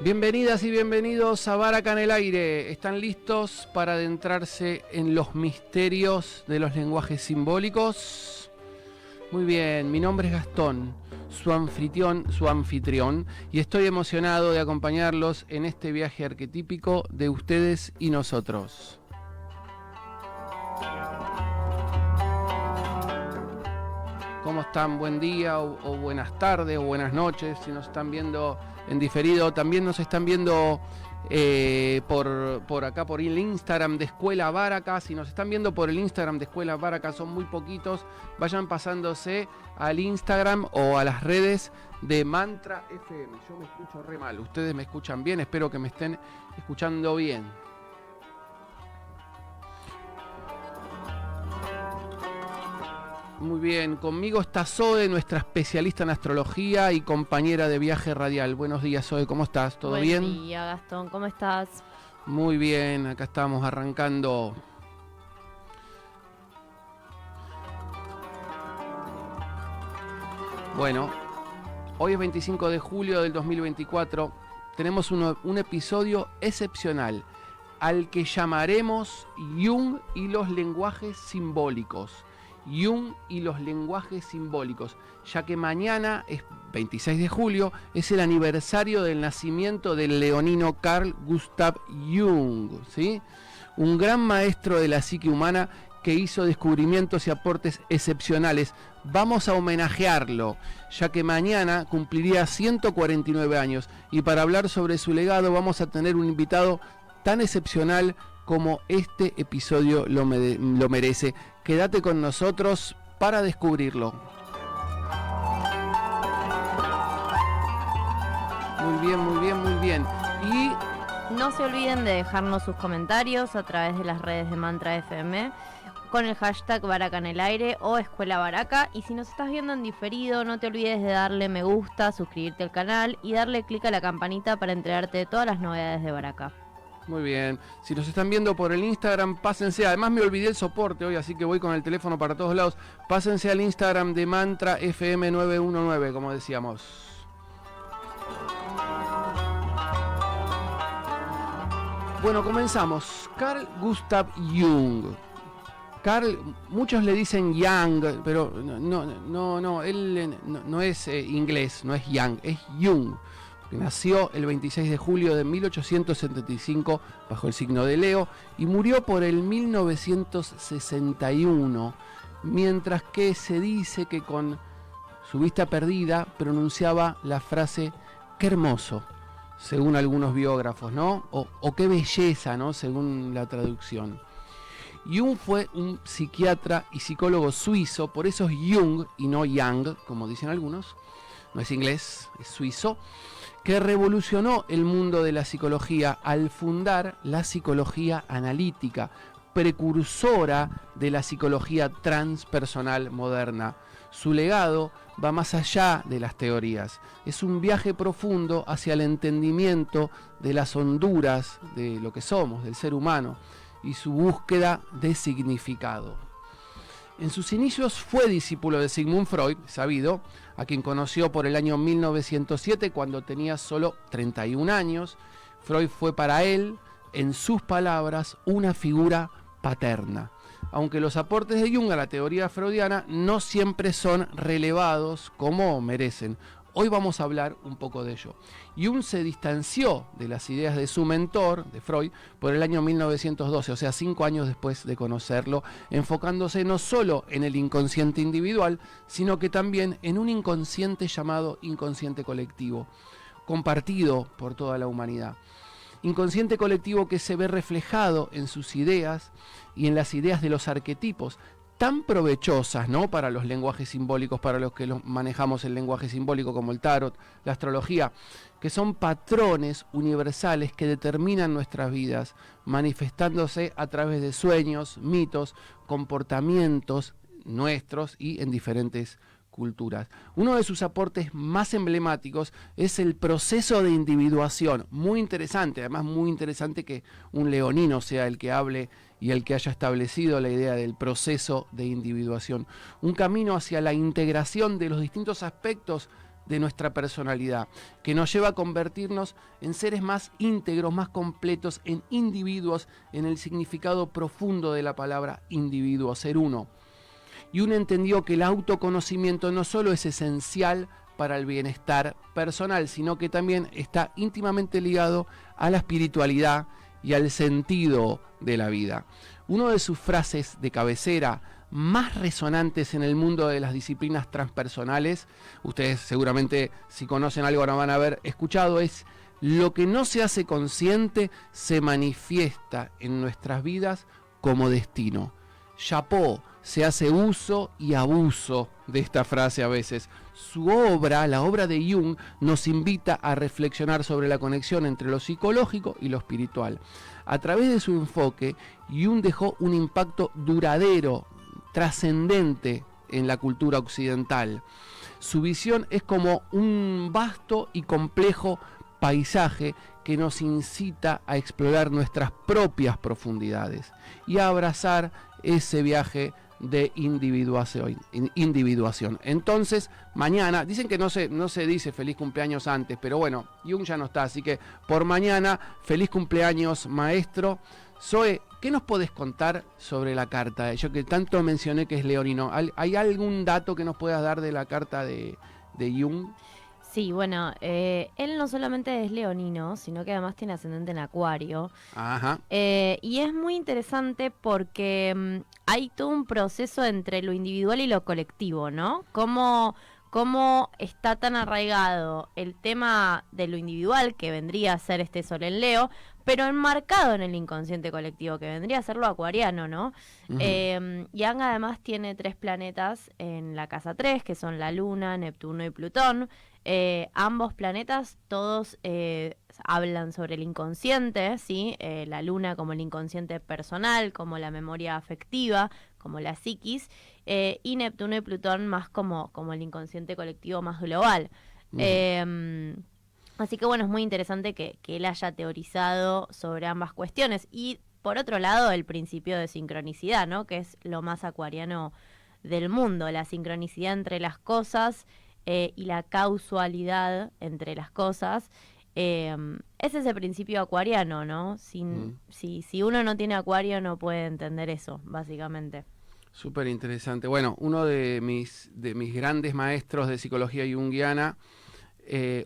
Bienvenidas y bienvenidos a Baraca en el Aire. ¿Están listos para adentrarse en los misterios de los lenguajes simbólicos? Muy bien, mi nombre es Gastón, su anfitrión, y estoy emocionado de acompañarlos en este viaje arquetípico de ustedes y nosotros. ¿Cómo están? Buen día o buenas tardes o buenas noches. Si nos están viendo en diferido, también nos están viendo por acá, por el Instagram de Escuela Baraca. Si nos están viendo por el Instagram de Escuela Baraca, son muy poquitos. Vayan pasándose al Instagram o a las redes de Mantra FM. Yo me escucho re mal. Ustedes me escuchan bien. Espero que me estén escuchando bien. Muy bien, conmigo está Zoe, nuestra especialista en astrología y compañera de viaje radial. Buenos días, Zoe, ¿cómo estás? ¿Todo bien? Buen día, Gastón, ¿cómo estás? Muy bien, acá estamos arrancando. Bueno, hoy es 25 de julio del 2024. Tenemos un episodio excepcional al que llamaremos Jung y los lenguajes simbólicos. Jung y los lenguajes simbólicos, ya que mañana, es 26 de julio, es el aniversario del nacimiento del leonino Carl Gustav Jung, ¿sí? Un gran maestro de la psique humana que hizo descubrimientos y aportes excepcionales. Vamos a homenajearlo, ya que mañana cumpliría 149 años, y para hablar sobre su legado vamos a tener un invitado tan excepcional como este episodio lo merece. Quédate con nosotros para descubrirlo. Muy bien, muy bien, muy bien. Y no se olviden de dejarnos sus comentarios a través de las redes de Mantra FM con el hashtag Baraca en el Aire o Escuela Baraca. Y si nos estás viendo en diferido, no te olvides de darle me gusta, suscribirte al canal y darle clic a la campanita para enterarte de todas las novedades de Baraca. Muy bien, si nos están viendo por el Instagram, pásense, además me olvidé el soporte hoy, así que voy con el teléfono para todos lados, pásense al Instagram de Mantra FM 919, como decíamos. Bueno, comenzamos. Carl Gustav Jung. Carl, muchos le dicen Young, pero no, él no es inglés, no es Young, es Jung. Que nació el 26 de julio de 1875 bajo el signo de Leo y murió por el 1961, mientras que se dice que con su vista perdida pronunciaba la frase "qué hermoso", según algunos biógrafos, ¿no? O "qué belleza", ¿no? Según la traducción. Jung fue un psiquiatra y psicólogo suizo, por eso es Jung y no Young, como dicen algunos. No es inglés, es suizo, que revolucionó el mundo de la psicología al fundar la psicología analítica, precursora de la psicología transpersonal moderna. Su legado va más allá de las teorías. Es un viaje profundo hacia el entendimiento de las honduras de lo que somos, del ser humano, y su búsqueda de significado. En sus inicios fue discípulo de Sigmund Freud, sabido, a quien conoció por el año 1907 cuando tenía solo 31 años. Freud fue para él, en sus palabras, una figura paterna. Aunque los aportes de Jung a la teoría freudiana no siempre son relevados como merecen. Hoy vamos a hablar un poco de ello. Jung se distanció de las ideas de su mentor, de Freud, por el año 1912, o sea, 5 años después de conocerlo, enfocándose no solo en el inconsciente individual, sino que también en un inconsciente llamado inconsciente colectivo, compartido por toda la humanidad. Inconsciente colectivo que se ve reflejado en sus ideas y en las ideas de los arquetipos, tan provechosas, ¿no?, para los lenguajes simbólicos, para los que manejamos el lenguaje simbólico como el tarot, la astrología, que son patrones universales que determinan nuestras vidas, manifestándose a través de sueños, mitos, comportamientos nuestros y en diferentes culturas. Uno de sus aportes más emblemáticos es el proceso de individuación, muy interesante, además muy interesante que un leonino sea el que hable y el que haya establecido la idea del proceso de individuación. Un camino hacia la integración de los distintos aspectos de nuestra personalidad, que nos lleva a convertirnos en seres más íntegros, más completos, en individuos, en el significado profundo de la palabra individuo, ser uno. Y uno entendió que el autoconocimiento no solo es esencial para el bienestar personal, sino que también está íntimamente ligado a la espiritualidad y al sentido de la vida. Una de sus frases de cabecera más resonantes en el mundo de las disciplinas transpersonales, ustedes seguramente si conocen algo ahora van a haber escuchado, es: lo que no se hace consciente se manifiesta en nuestras vidas como destino. Chapó se hace uso y abuso de esta frase a veces. Su obra, la obra de Jung, nos invita a reflexionar sobre la conexión entre lo psicológico y lo espiritual. A través de su enfoque, Jung dejó un impacto duradero, trascendente en la cultura occidental. Su visión es como un vasto y complejo paisaje que nos incita a explorar nuestras propias profundidades y a abrazar ese viaje de individuación. Entonces, mañana, dicen que no se dice feliz cumpleaños antes, pero bueno, Jung ya no está, así que por mañana, feliz cumpleaños, maestro. Zoe, ¿qué nos podés contar sobre la carta? Yo que tanto mencioné que es leonino, ¿hay algún dato que nos puedas dar de la carta de Jung? Sí, bueno, él no solamente es leonino, sino que además tiene ascendente en Acuario. Ajá. Y es muy interesante porque hay todo un proceso entre lo individual y lo colectivo, ¿no? Cómo está tan arraigado el tema de lo individual, que vendría a ser este Sol en Leo, pero enmarcado en el inconsciente colectivo, que vendría a ser lo acuariano, ¿no? Yang además tiene 3 planetas en la casa 3, que son la Luna, Neptuno y Plutón. Ambos planetas, todos hablan sobre el inconsciente, ¿sí? La Luna como el inconsciente personal, como la memoria afectiva, como la psiquis, y Neptuno y Plutón más como el inconsciente colectivo más global. Así que bueno, es muy interesante que él haya teorizado sobre ambas cuestiones. Y por otro lado, el principio de sincronicidad, ¿no? Que es lo más acuariano del mundo, la sincronicidad entre las cosas y la causalidad entre las cosas. Es ese principio acuariano, ¿no? Si uno no tiene Acuario no puede entender eso, básicamente. Súper interesante. Bueno, uno de mis grandes maestros de psicología junguiana,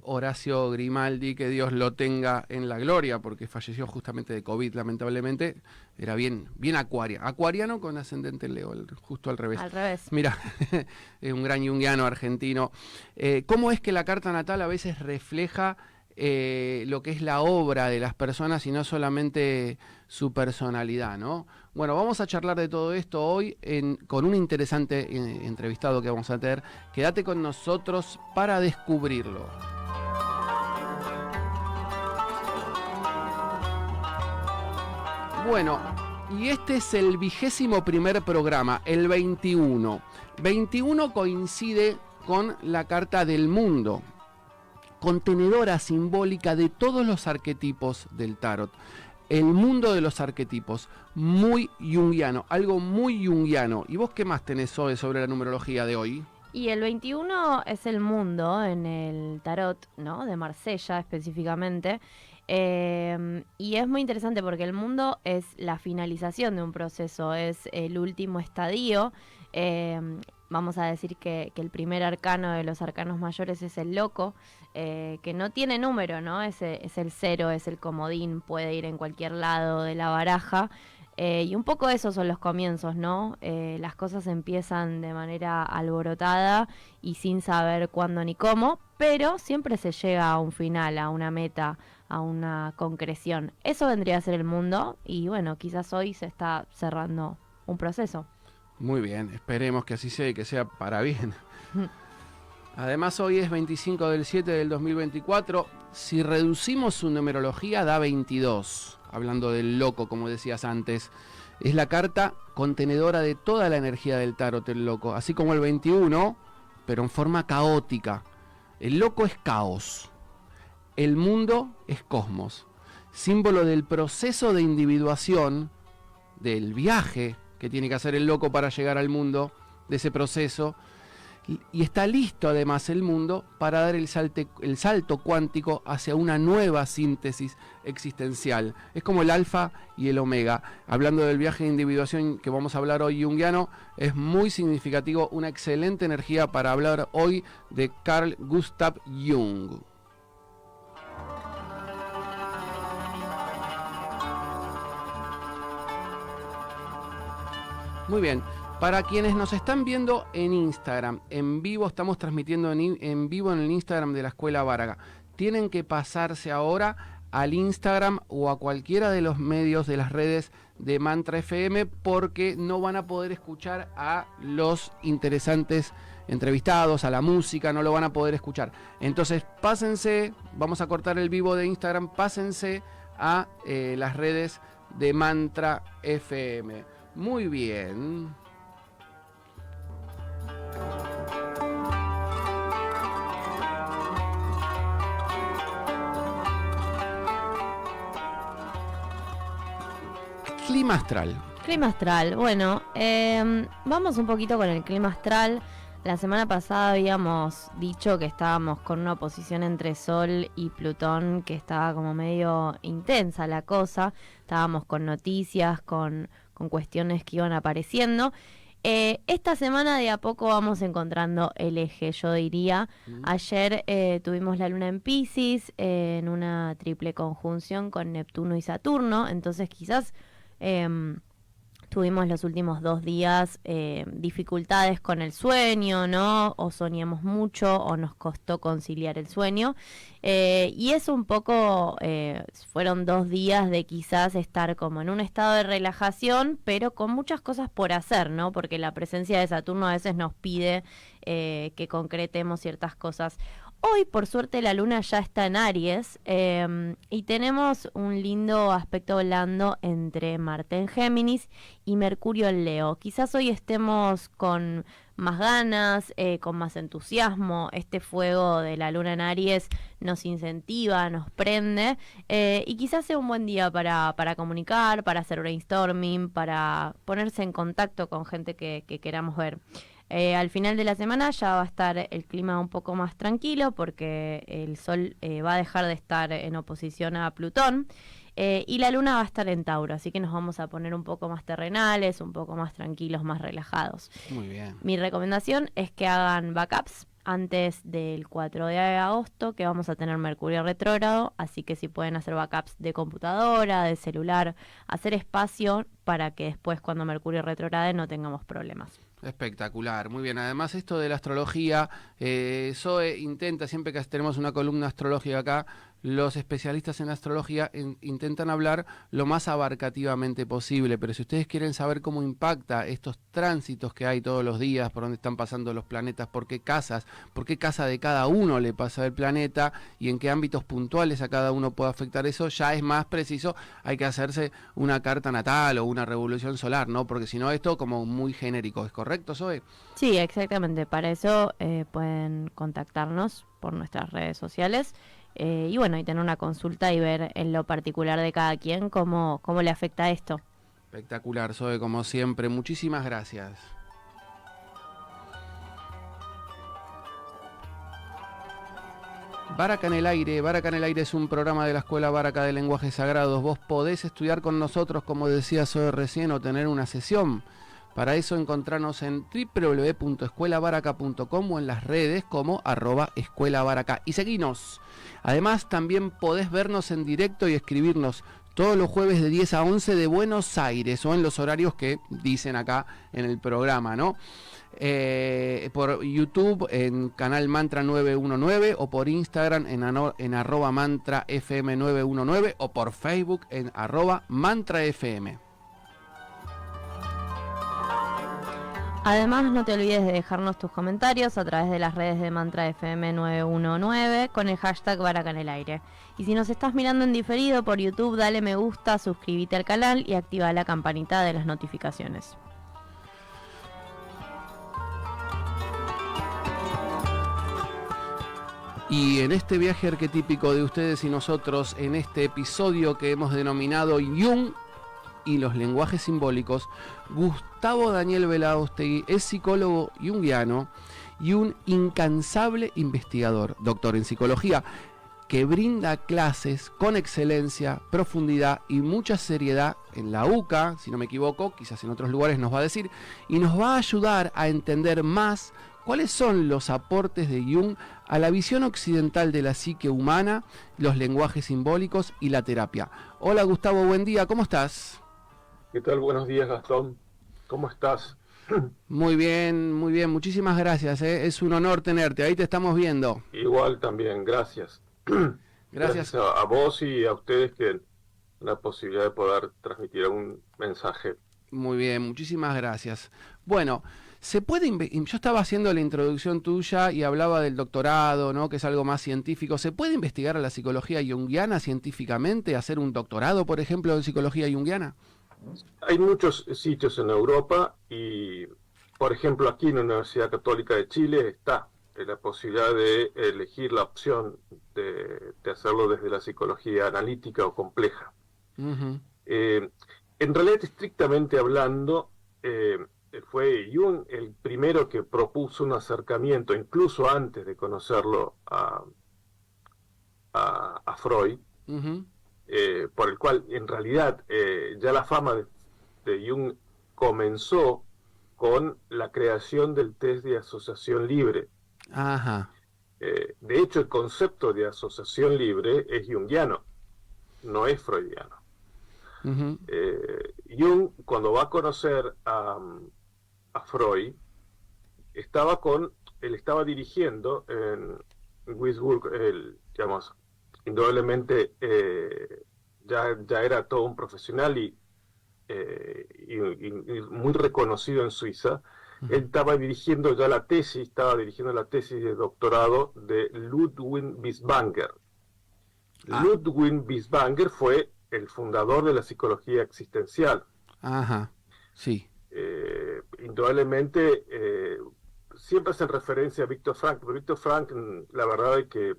Horacio Grimaldi, que Dios lo tenga en la gloria, porque falleció justamente de COVID, lamentablemente, era bien acuariano con ascendente en Leo, justo al revés. Al revés. Mira, es un gran junguiano argentino. ¿Cómo es que la carta natal a veces refleja lo que es la obra de las personas y no solamente su personalidad, ¿no? Bueno, vamos a charlar de todo esto hoy con un interesante entrevistado que vamos a tener. Quédate con nosotros para descubrirlo. Bueno, y este es el 21º programa, el 21. 21 coincide con la carta del mundo, contenedora simbólica de todos los arquetipos del tarot. El mundo de los arquetipos, muy junguiano, algo muy junguiano. ¿Y vos qué más tenés hoy sobre la numerología de hoy? Y el 21 es el mundo en el tarot, ¿no? De Marsella específicamente. Y es muy interesante porque el mundo es la finalización de un proceso, es el último estadio. Vamos a decir que el primer arcano de los arcanos mayores es el loco, que no tiene número, ¿no? Es el 0, es el comodín, puede ir en cualquier lado de la baraja. Y un poco esos son los comienzos, ¿no? Las cosas empiezan de manera alborotada y sin saber cuándo ni cómo, pero siempre se llega a un final, a una meta, a una concreción. Eso vendría a ser el mundo y bueno, quizás hoy se está cerrando un proceso. Muy bien, esperemos que así sea y que sea para bien. Además hoy es 25 del 7 del 2024. Si reducimos su numerología da 22. Hablando del loco, como decías antes. Es la carta contenedora de toda la energía del tarot, el loco. Así como el 21, pero en forma caótica. El loco es caos. El mundo es cosmos. Símbolo del proceso de individuación, del viaje que tiene que hacer el loco para llegar al mundo, de ese proceso. y está listo además el mundo para dar el salto cuántico hacia una nueva síntesis existencial. Es como el alfa y el omega. Hablando del viaje de individuación que vamos a hablar hoy junguiano, es muy significativo, una excelente energía para hablar hoy de Carl Gustav Jung. Muy bien, para quienes nos están viendo en Instagram, en vivo, estamos transmitiendo en vivo en el Instagram de la Escuela Báraca. Tienen que pasarse ahora al Instagram o a cualquiera de los medios de las redes de Mantra FM, porque no van a poder escuchar a los interesantes entrevistados, a la música, no lo van a poder escuchar. Entonces pásense, vamos a cortar el vivo de Instagram, pásense a las redes de Mantra FM. Muy bien. Clima astral. Clima astral, bueno, vamos un poquito con el clima astral. La semana pasada habíamos dicho que estábamos con una oposición entre Sol y Plutón, que estaba como medio intensa la cosa. Estábamos con noticias, con cuestiones que iban apareciendo. Esta semana de a poco vamos encontrando el eje, yo diría. Ayer tuvimos la luna en Piscis, en una triple conjunción con Neptuno y Saturno, entonces quizás tuvimos los últimos 2 días dificultades con el sueño, ¿no? O soñamos mucho o nos costó conciliar el sueño. Y es un poco, fueron 2 días de quizás estar como en un estado de relajación, pero con muchas cosas por hacer, ¿no? Porque la presencia de Saturno a veces nos pide que concretemos ciertas cosas. Hoy, por suerte, la luna ya está en Aries y tenemos un lindo aspecto blando entre Marte en Géminis y Mercurio en Leo. Quizás hoy estemos con más ganas, con más entusiasmo. Este fuego de la luna en Aries nos incentiva, nos prende y quizás sea un buen día para comunicar, para hacer brainstorming, para ponerse en contacto con gente que queramos ver. Al final de la semana ya va a estar el clima un poco más tranquilo porque el Sol va a dejar de estar en oposición a Plutón y la Luna va a estar en Tauro, así que nos vamos a poner un poco más terrenales, un poco más tranquilos, más relajados. Muy bien. Mi recomendación es que hagan backups antes del 4 de agosto, que vamos a tener Mercurio retrógrado, así que si pueden hacer backups de computadora, de celular, hacer espacio para que después cuando Mercurio retrograde no tengamos problemas. Espectacular, muy bien. Además, esto de la astrología, Zoe intenta, siempre que tenemos una columna astrológica acá, los especialistas en astrología intentan hablar lo más abarcativamente posible, pero si ustedes quieren saber cómo impacta estos tránsitos que hay todos los días, por dónde están pasando los planetas, por qué casa de cada uno le pasa el planeta y en qué ámbitos puntuales a cada uno puede afectar eso, ya es más preciso, hay que hacerse una carta natal o una revolución solar, ¿no? Porque si no, esto como muy genérico, ¿es correcto, Zoe? Sí, exactamente, para eso pueden contactarnos por nuestras redes sociales. Y bueno, y tener una consulta y ver en lo particular de cada quien cómo le afecta esto. Espectacular, Zoe, como siempre. Muchísimas gracias. Báraca en el aire. Báraca en el aire es un programa de la Escuela Báraca de Lenguajes Sagrados. Vos podés estudiar con nosotros, como decía Zoe recién, o tener una sesión. Para eso encontrarnos en www.escuelabaraca.com o en las redes como @escuelabaraca y seguinos. Además también podés vernos en directo y escribirnos todos los jueves de 10 a 11 de Buenos Aires o en los horarios que dicen acá en el programa, ¿no? Por YouTube en canal Mantra 919 o por Instagram en @mantrafm919 o por Facebook en @mantrafm. Además, no te olvides de dejarnos tus comentarios a través de las redes de Mantra FM 919 con el hashtag Báraca en el aire. Y si nos estás mirando en diferido por YouTube, dale me gusta, suscríbete al canal y activa la campanita de las notificaciones. Y en este viaje arquetípico de ustedes y nosotros, en este episodio que hemos denominado Jung y los lenguajes simbólicos, Gustavo Daniel Belaústegui es psicólogo junguiano y un incansable investigador, doctor en psicología, que brinda clases con excelencia, profundidad y mucha seriedad en la UCA, si no me equivoco, quizás en otros lugares nos va a decir, y nos va a ayudar a entender más cuáles son los aportes de Jung a la visión occidental de la psique humana, los lenguajes simbólicos y la terapia. Hola Gustavo, buen día, ¿cómo estás? ¿Qué tal? Buenos días, Gastón. ¿Cómo estás? Muy bien, muchísimas gracias, es un honor tenerte, ahí te estamos viendo. Igual también, gracias. Gracias a vos y a ustedes que la posibilidad de poder transmitir un mensaje. Muy bien, muchísimas gracias. Bueno, yo estaba haciendo la introducción tuya y hablaba del doctorado, ¿no? Que es algo más científico. ¿Se puede investigar a la psicología junguiana científicamente? ¿Hacer un doctorado, por ejemplo, en psicología junguiana? Hay muchos sitios en Europa y, por ejemplo, aquí en la Universidad Católica de Chile está la posibilidad de elegir la opción de hacerlo desde la psicología analítica o compleja. Uh-huh. En realidad, estrictamente hablando, fue Jung el primero que propuso un acercamiento, incluso antes de conocerlo a Freud, uh-huh. Por el cual en realidad ya la fama de Jung comenzó con la creación del test de asociación libre. Ajá. De hecho, el concepto de asociación libre es junguiano, no es freudiano. Uh-huh. Jung, cuando va a conocer a Freud, él estaba dirigiendo en Würzburg, digamos, indudablemente ya era todo un profesional y muy reconocido en Suiza. Él estaba dirigiendo la tesis de doctorado de Ludwig Binswanger. Ludwig Binswanger fue el fundador de la psicología existencial. Ajá, sí. Indudablemente siempre hacen referencia a Viktor Frankl, pero Viktor Frankl, la verdad es que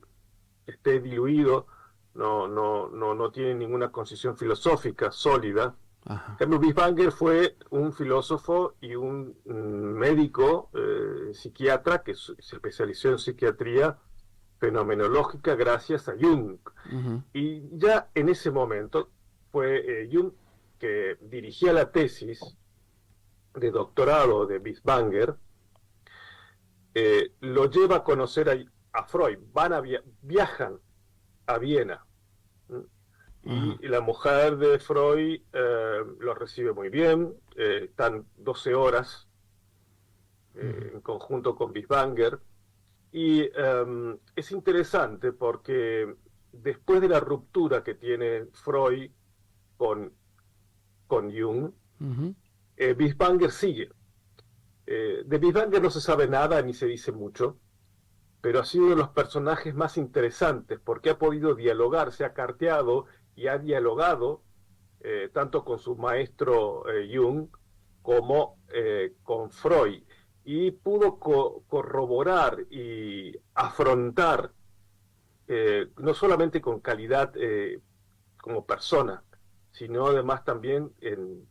esté diluido, no tiene ninguna concisión filosófica sólida. Ajá. Binswanger fue un filósofo y un médico psiquiatra que se especializó en psiquiatría fenomenológica gracias a Jung. Uh-huh. Y ya en ese momento fue Jung que dirigía la tesis de doctorado de Binswanger, lo lleva a conocer a Freud, viajan a Viena. Y la mujer de Freud lo recibe muy bien, están 12 horas en conjunto con Binswanger, y es interesante porque después de la ruptura que tiene Freud con Jung, uh-huh. Binswanger sigue. De Binswanger no se sabe nada ni se dice mucho, pero ha sido uno de los personajes más interesantes porque ha podido dialogar, se ha carteado y ha dialogado tanto con su maestro Jung como con Freud, y pudo corroborar y afrontar no solamente con calidad como persona, sino además también en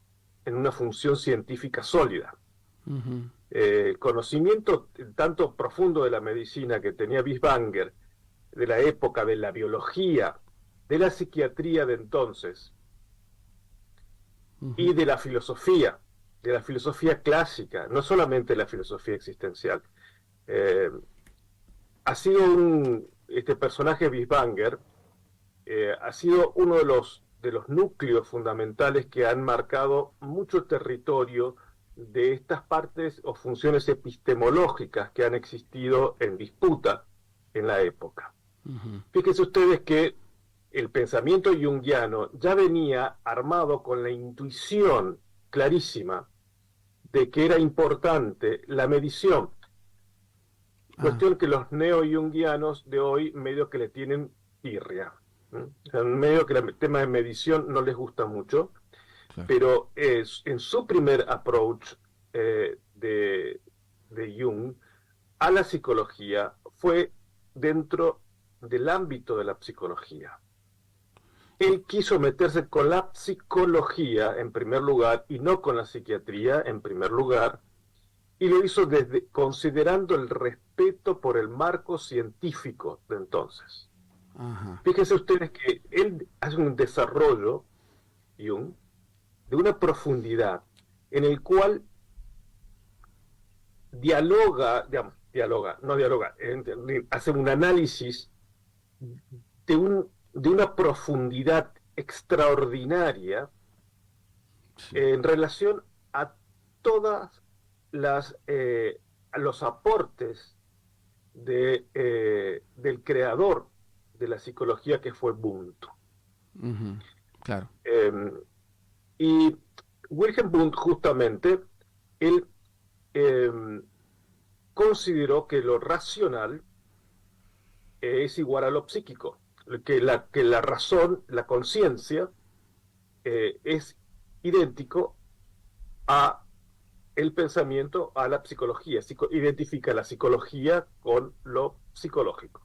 una función científica sólida. Uh-huh. El conocimiento tanto profundo de la medicina que tenía Binswanger, de la época, de la biología, de la psiquiatría de entonces, uh-huh, y de la filosofía clásica, no solamente la filosofía existencial. Ha sido este personaje Binswanger ha sido uno de los núcleos fundamentales que han marcado mucho territorio de estas partes o funciones epistemológicas que han existido en disputa en la época. Uh-huh. Fíjense ustedes que el pensamiento junguiano ya venía armado con la intuición clarísima de que era importante la medición. Cuestión que los neo-junguianos de hoy medio que le tienen tirria. Medio que el tema de medición no les gusta mucho. Claro. Pero en su primer approach de Jung a la psicología fue dentro del ámbito de la psicología. Él quiso meterse con la psicología en primer lugar y no con la psiquiatría en primer lugar, y lo hizo desde considerando el respeto por el marco científico de entonces. Ajá. Fíjense ustedes que él hace un desarrollo, Jung, de una profundidad en el cual hace un análisis de una profundidad extraordinaria Sí. en relación a todas a los aportes del creador de la psicología, que fue Wundt. Ujú. Claro. Y Wilhelm Wundt, justamente, él consideró que lo racional es igual a lo psíquico, que la razón, la conciencia, es idéntico a el pensamiento, a la psicología. Identifica la psicología con lo psicológico.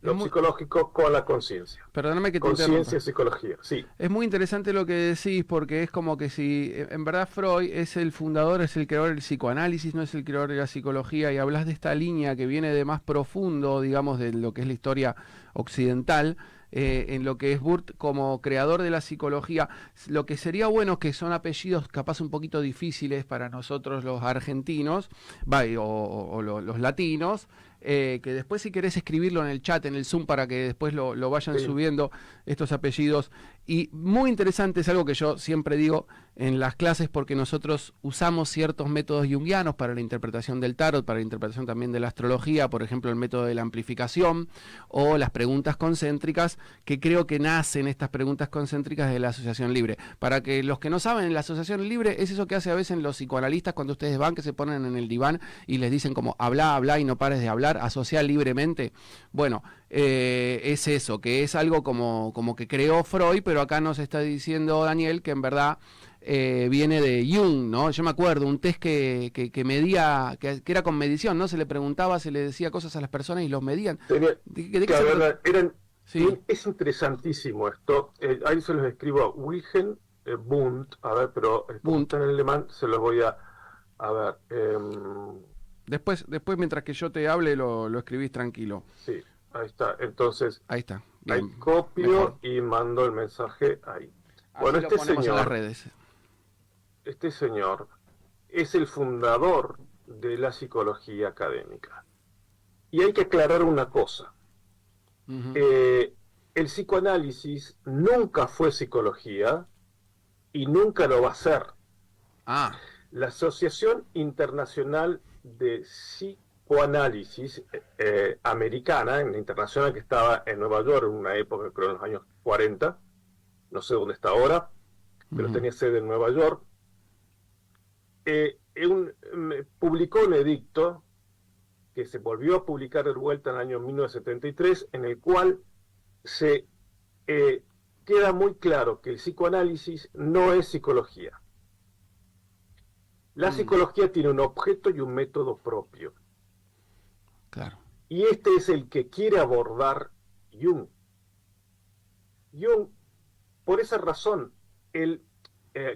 Lo psicológico con la conciencia. Perdóname que te Conciencia interrumpa. y psicología, sí. Es muy interesante lo que decís, porque es como que si en verdad Freud es el fundador, es el creador del psicoanálisis, no es el creador de la psicología, y hablas de esta línea que viene de más profundo, digamos, de lo que es la historia occidental, en lo que es Wundt como creador de la psicología. Lo que sería bueno, que son apellidos capaz un poquito difíciles para nosotros los argentinos, los latinos, que después si querés escribirlo en el chat, en el Zoom, para que después lo vayan subiendo estos apellidos. Y muy interesante, es algo que yo siempre digo en las clases, porque nosotros usamos ciertos métodos junguianos para la interpretación del tarot, para la interpretación también de la astrología, por ejemplo el método de la amplificación o las preguntas concéntricas, que creo que nacen estas preguntas concéntricas de la asociación libre. Para que los que no saben, la asociación libre es eso que hace a veces los psicoanalistas cuando ustedes van, que se ponen en el diván y les dicen como habla y no pares de hablar, asociar libremente. Bueno, es eso, que es algo como que creó Freud, pero acá nos está diciendo Daniel que en verdad viene de Jung, ¿no? Yo me acuerdo, un test que medía, que era con medición, ¿no? Se le preguntaba, se le decía cosas a las personas y los medían. Sí. Es interesantísimo esto. Ahí se los escribo a Wilhelm Wundt, a ver, pero como está en alemán, se los voy a ver. Después, mientras que yo te hable, lo escribís tranquilo. Sí, ahí está. Entonces, ahí está. Bien, ahí copio mejor. Y mando el mensaje ahí. Así bueno, este señor, en las redes. Este señor es el fundador de la psicología académica. Y hay que aclarar una cosa. El psicoanálisis nunca fue psicología y nunca lo va a ser. La Asociación Internacional de Psicoanálisis americana, en la internacional, que estaba en Nueva York en una época, creo en los años 40, no sé dónde está ahora, pero tenía sede en Nueva York, publicó un edicto que se volvió a publicar de vuelta en el año 1973, en el cual se queda muy claro que el psicoanálisis no es psicología. La psicología tiene un objeto y un método propio. Claro. Y este es el que quiere abordar Jung. Jung, por esa razón, él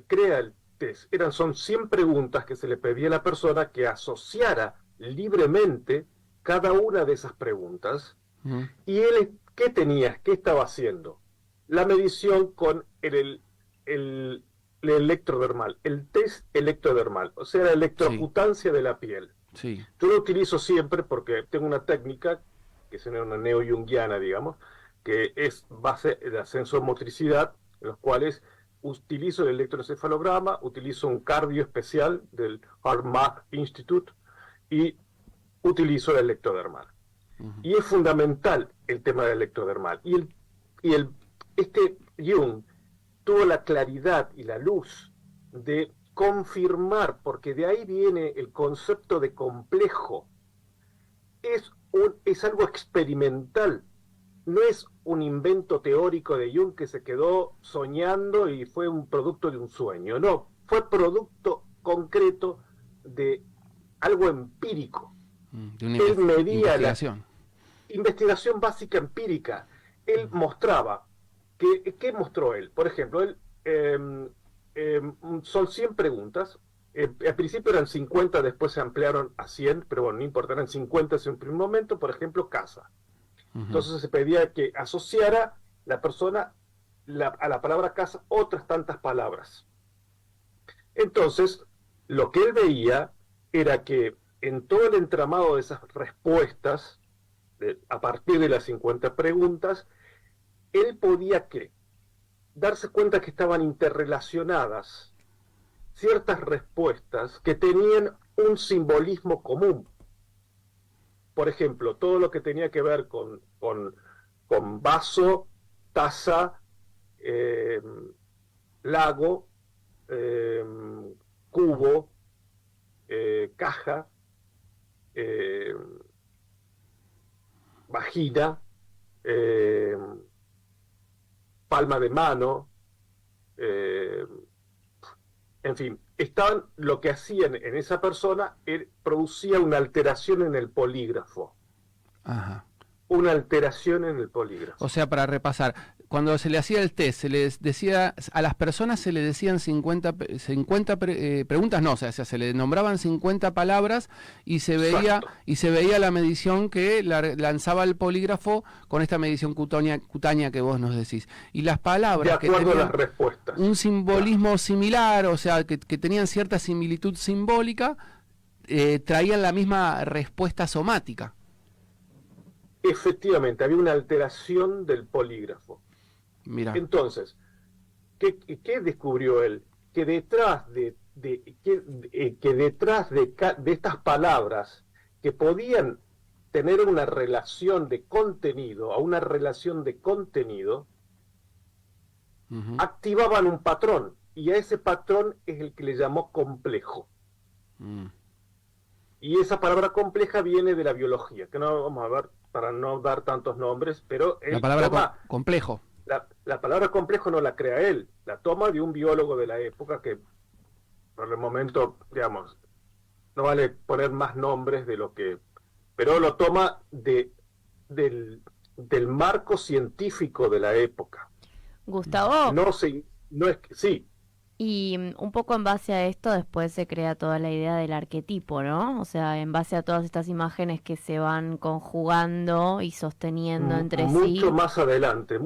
crea el test. Son 100 preguntas que se le pedía a la persona que asociara libremente cada una de esas preguntas. Y él, ¿qué estaba haciendo? La medición con el electrodermal, el test electrodermal, o sea, la electrocutancia de la piel. Sí. Yo lo utilizo siempre porque tengo una técnica, que es una neo-jungiana, digamos, que es base de la sensomotricidad, en los cuales utilizo el electroencefalograma, utilizo un cardio especial del HeartMath Institute y utilizo el electrodermal. Y es fundamental el tema del electrodermal. Este Jung tuvo la claridad y la luz de confirmar, porque de ahí viene el concepto de complejo. Es algo experimental, no es un invento teórico de Jung que se quedó soñando y fue un producto de un sueño, no, fue producto concreto de algo empírico. De una Él medía investigación. La investigación básica empírica. Él mostraba, ¿qué mostró él? Por ejemplo, son 100 preguntas, Al principio eran 50, después se ampliaron a 100, pero bueno, no importa, eran 50 en un primer momento, por ejemplo, casa. Entonces se pedía que asociara la persona a la palabra casa otras tantas palabras. Entonces, lo que él veía era que en todo el entramado de esas respuestas, a partir de las 50 preguntas, él podía darse cuenta que estaban interrelacionadas ciertas respuestas que tenían un simbolismo común. Por ejemplo, todo lo que tenía que ver con vaso, taza, lago, cubo, caja, vagina, palma de mano, en fin, lo que hacían en esa persona producía una alteración en el polígrafo. Ajá. Una alteración en el polígrafo. O sea, para repasar, cuando se le hacía el test, se les decía, a las personas se le decían 50 preguntas, no, o sea, se le nombraban 50 palabras y se veía la medición que lanzaba el polígrafo con esta medición cutánea que vos nos decís. Y las palabras de acuerdo a las respuestas, un simbolismo similar, o sea, que tenían cierta similitud simbólica, traían la misma respuesta somática. Efectivamente, había una alteración del polígrafo. Mira. Entonces, ¿qué descubrió él? Que detrás de estas palabras que podían tener una relación de contenido, activaban un patrón, y a ese patrón es el que le llamó complejo. Y esa palabra compleja viene de la biología, que no vamos a ver para no dar tantos nombres, pero la palabra complejo. La palabra complejo no la crea él, la toma de un biólogo de la época que por el momento, digamos, no vale poner más nombres de lo que... pero lo toma del marco científico de la época. Gustavo. Sí. Y un poco en base a esto después se crea toda la idea del arquetipo, ¿no? O sea, en base a todas estas imágenes que se van conjugando y sosteniendo entre sí. Mucho más adelante,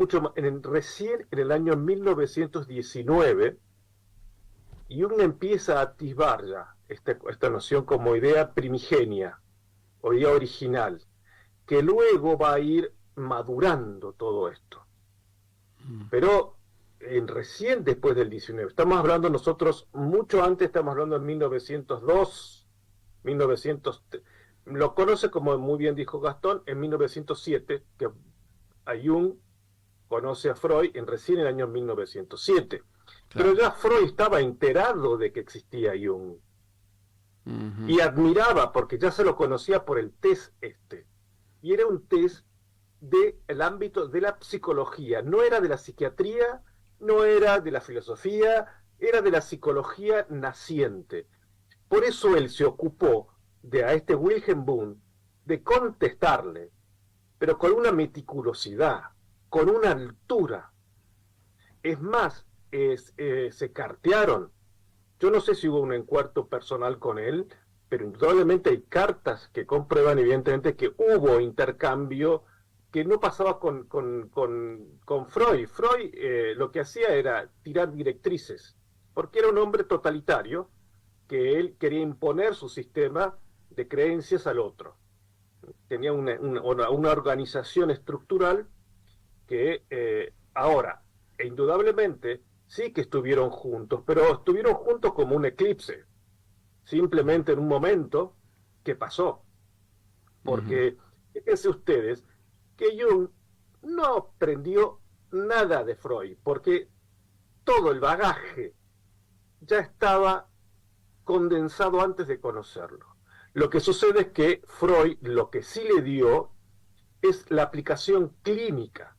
recién en el año 1919, Jung empieza a atisbar ya esta noción como idea primigenia, o idea original, que luego va a ir madurando todo esto. Pero recién después del 19. Estamos hablando nosotros mucho antes, estamos hablando en 1902, lo conoce, como muy bien dijo Gastón, en 1907, que a Jung conoce a Freud recién en el año 1907. Claro. Pero ya Freud estaba enterado de que existía Jung. Y admiraba, porque ya se lo conocía por el test y era un test del ámbito de la psicología, no era de la psiquiatría, no era de la filosofía, era de la psicología naciente. Por eso él se ocupó a este Wilhelm Wundt de contestarle, pero con una meticulosidad, con una altura. Es más, se cartearon. Yo no sé si hubo un encuentro personal con él, pero indudablemente hay cartas que comprueban evidentemente que hubo intercambio que no pasaba con Freud. Freud lo que hacía era tirar directrices, porque era un hombre totalitario, que él quería imponer su sistema de creencias al otro. Tenía una organización estructural que ahora, indudablemente, sí que estuvieron juntos, pero estuvieron juntos como un eclipse, simplemente en un momento que pasó. Porque, fíjense ustedes, que Jung no aprendió nada de Freud, porque todo el bagaje ya estaba condensado antes de conocerlo. Lo que sucede es que Freud lo que sí le dio es la aplicación clínica,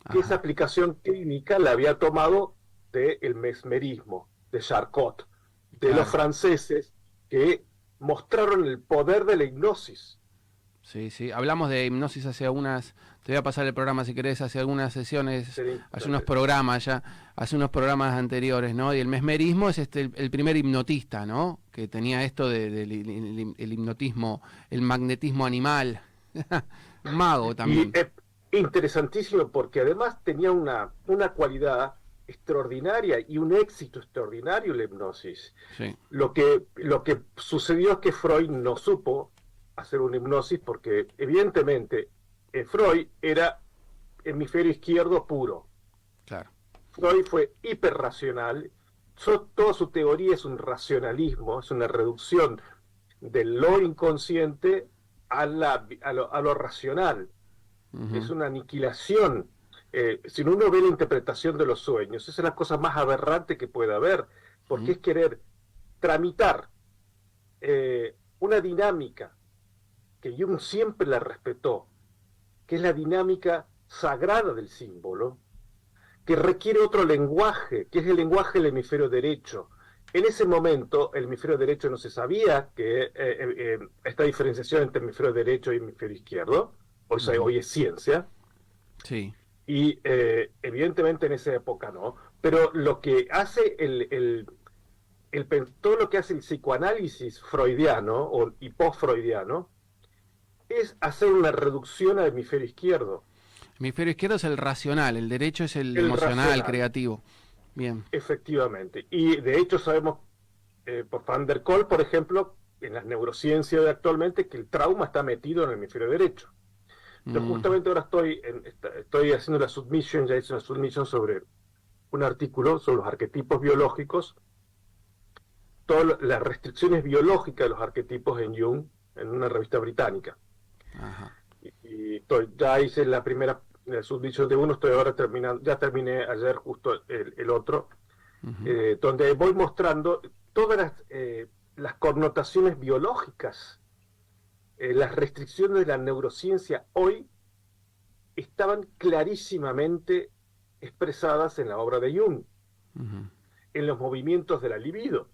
que esa aplicación clínica la había tomado del mesmerismo, de Charcot, de los franceses que mostraron el poder de la hipnosis. Sí, sí. Hablamos de hipnosis hace algunas, te voy a pasar el programa si querés, hace algunas sesiones, Sí, hace unos programas ya, hace unos programas anteriores, ¿no? Y el mesmerismo es el primer hipnotista, ¿no? Que tenía esto del el hipnotismo, el magnetismo animal. Un mago también. Y es interesantísimo porque además tenía una cualidad extraordinaria y un éxito extraordinario la hipnosis. Sí. Lo que sucedió es que Freud no supo hacer una hipnosis porque evidentemente Freud era hemisferio izquierdo puro. Claro. Freud fue hiperracional, toda su teoría es un racionalismo, es una reducción de lo inconsciente a lo racional. Es una aniquilación. Si uno ve la interpretación de los sueños, esa es la cosa más aberrante que puede haber, porque es querer tramitar una dinámica que Jung siempre la respetó, que es la dinámica sagrada del símbolo, que requiere otro lenguaje, que es el lenguaje del hemisferio derecho. En ese momento, el hemisferio derecho no se sabía que esta diferenciación entre hemisferio derecho y hemisferio izquierdo, hoy es ciencia, Sí. y evidentemente en esa época no, pero lo que hace todo lo que hace el psicoanálisis freudiano y post-freudiano es hacer una reducción al hemisferio izquierdo. El hemisferio izquierdo es el racional, el derecho es el emocional, racional. Creativo. Bien. Efectivamente. Y de hecho sabemos por Van der Kolk, por ejemplo, en las neurociencias de actualmente, que el trauma está metido en el hemisferio derecho. Yo justamente ahora estoy haciendo la submission, ya hice una submission sobre un artículo sobre los arquetipos biológicos, todas las restricciones biológicas de los arquetipos en Jung, en una revista británica. Ajá. Ya hice la primera submission de uno, estoy ahora terminando, ya terminé ayer justo el otro, donde voy mostrando todas las connotaciones biológicas. Las restricciones de la neurociencia hoy estaban clarísimamente expresadas en la obra de Jung, en los movimientos de la libido,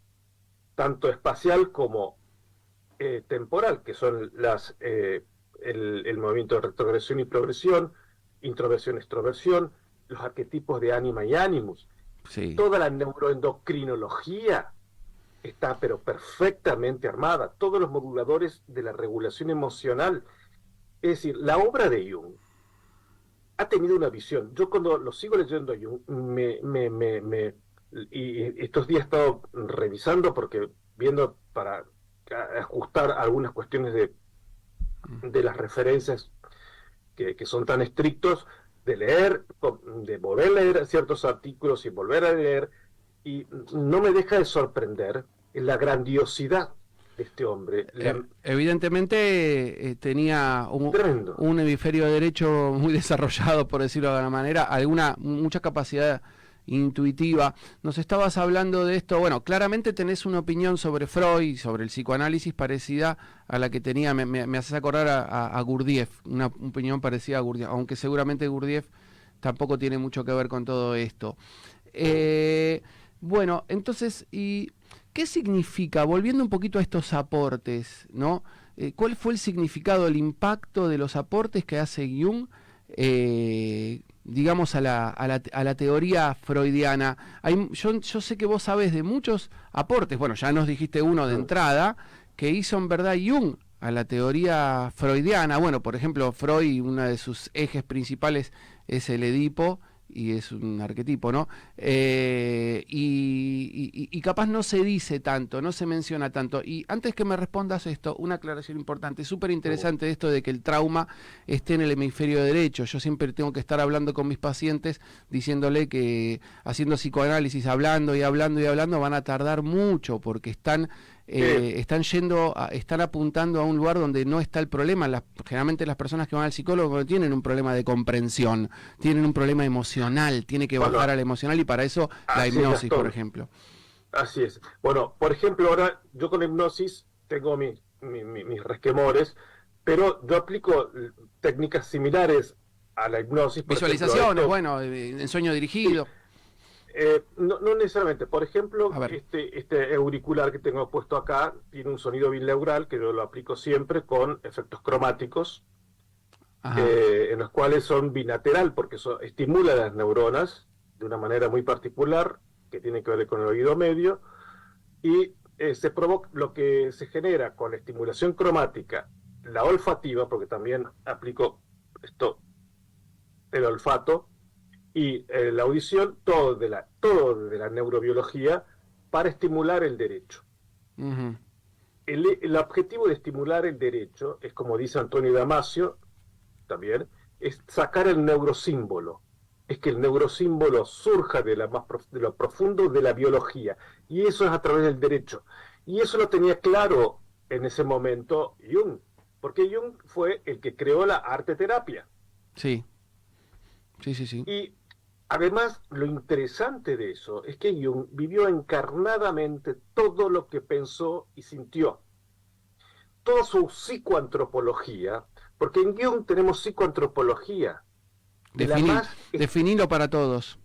tanto espacial como temporal, que son el movimiento de retrogresión y progresión, introversión, extroversión, los arquetipos de ánima y ánimus. Sí. Toda la neuroendocrinología está pero perfectamente armada, todos los moduladores de la regulación emocional. Es decir, la obra de Jung ha tenido una visión. Yo cuando lo sigo leyendo a Jung, y estos días he estado revisando porque viendo para ajustar algunas cuestiones de las referencias que son tan estrictos, de leer, de volver a leer ciertos artículos y volver a leer, y no me deja de sorprender la grandiosidad de este hombre. Evidentemente tenía un hemisferio derecho muy desarrollado, por decirlo de alguna manera, mucha capacidad intuitiva. Nos estabas hablando de esto, bueno, claramente tenés una opinión sobre Freud, sobre el psicoanálisis parecida a la que tenía, me haces acordar a Gurdjieff, una opinión parecida a Gurdjieff, aunque seguramente Gurdjieff tampoco tiene mucho que ver con todo esto. Bueno, entonces, ¿y qué significa, volviendo un poquito a estos aportes, ¿no? ¿Cuál fue el significado, el impacto de los aportes que hace Jung, digamos, a la teoría freudiana? Yo sé que vos sabés de muchos aportes, bueno, ya nos dijiste uno de entrada, que hizo en verdad Jung a la teoría freudiana. Bueno, por ejemplo, Freud, uno de sus ejes principales es el Edipo, y es un arquetipo, ¿no? Y capaz no se dice tanto, no se menciona tanto. Y antes que me respondas esto, una aclaración importante, súper interesante esto de que el trauma esté en el hemisferio derecho. Yo siempre tengo que estar hablando con mis pacientes, diciéndole que haciendo psicoanálisis, hablando y hablando y hablando, van a tardar mucho, porque están apuntando a un lugar donde no está el problema. Generalmente las personas que van al psicólogo no tienen un problema de comprensión, tienen un problema emocional, tiene que bajar al emocional, y para eso la hipnosis, por ejemplo. Así es. Bueno, por ejemplo, ahora yo con hipnosis tengo mis resquemores, pero yo aplico técnicas similares a la hipnosis. Visualizaciones, ejemplo, en sueño dirigido. Sí. No necesariamente. Por ejemplo, A ver. este auricular que tengo puesto acá tiene un sonido binaural que yo lo aplico siempre con efectos cromáticos, Ajá. en los cuales son bilateral, porque eso estimula las neuronas de una manera muy particular, que tiene que ver con el oído medio, y se provoca lo que se genera con la estimulación cromática, la olfativa, porque también aplico esto, el olfato, y la audición, todo de la neurobiología para estimular el derecho. Ujú. El objetivo de estimular el derecho es, como dice Antonio Damasio, también, es sacar el neurosímbolo. Es que el neurosímbolo surja de lo profundo de la biología. Y eso es a través del derecho. Y eso lo tenía claro en ese momento Jung, porque Jung fue el que creó la arte terapia. Sí, sí, sí, sí. Y además, lo interesante de eso es que Jung vivió encarnadamente todo lo que pensó y sintió. Toda su psicoantropología, porque en Jung tenemos psicoantropología, de la más... Definilo para todos.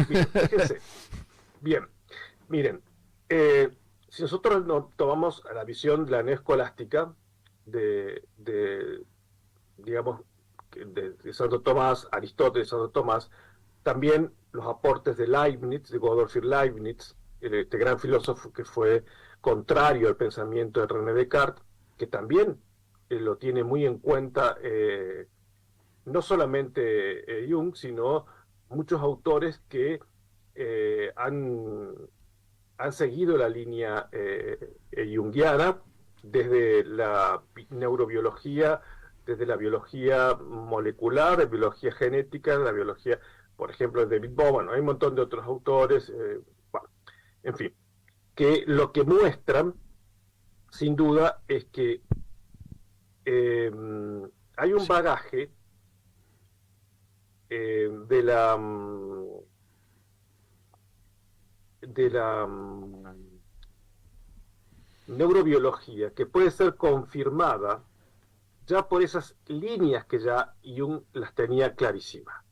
Bien, fíjense. Bien, miren, si nosotros no tomamos la visión de la neoescolástica digamos, de Santo Tomás, Aristóteles, Santo Tomás, también los aportes de Leibniz, de Godolphin Leibniz, este gran filósofo que fue contrario al pensamiento de René Descartes, que también lo tiene muy en cuenta, no solamente Jung, sino muchos autores que han seguido la línea junguiana desde la neurobiología, desde la biología molecular, la biología genética, la biología, por ejemplo, de David Bowen, ¿no? Hay un montón de otros autores, bueno, en fin, que lo que muestran, sin duda, es que hay un bagaje de la neurobiología que puede ser confirmada ya por esas líneas que ya Jung las tenía clarísimas.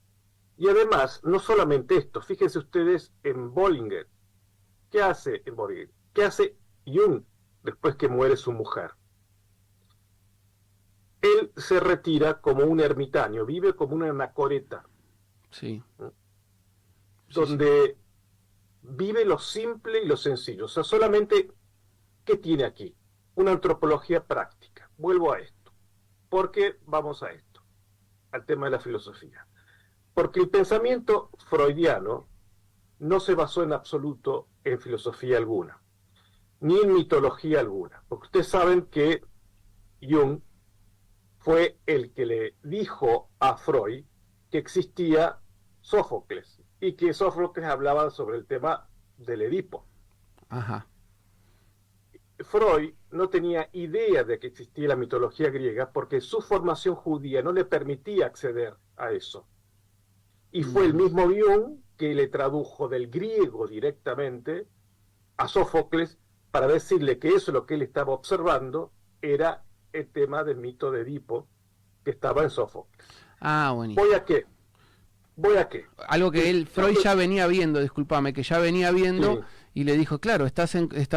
Y además, no solamente esto, fíjense ustedes en Bollinger. ¿Qué hace en Bollinger? ¿Qué hace Jung después que muere su mujer? Él se retira como un ermitaño, vive como una anacoreta. Sí. Donde vive lo simple y lo sencillo. O sea, solamente, ¿qué tiene aquí? Una antropología práctica. Vuelvo a esto. ¿Por qué vamos a esto? Al tema de la filosofía. Porque el pensamiento freudiano no se basó en absoluto en filosofía alguna, ni en mitología alguna. Porque ustedes saben que Jung fue el que le dijo a Freud que existía Sófocles y que Sófocles hablaba sobre el tema del Edipo. Ajá. Freud no tenía idea de que existía la mitología griega porque su formación judía no le permitía acceder a eso. Y fue el mismo Jung que le tradujo del griego directamente a Sófocles para decirle que eso lo que él estaba observando era el tema del mito de Edipo que estaba en Sófocles. Ah, buenísimo. ¿Voy a qué? Algo que Freud ya venía viendo, discúlpame, que ya venía viendo, Sí. Y le dijo, claro, estás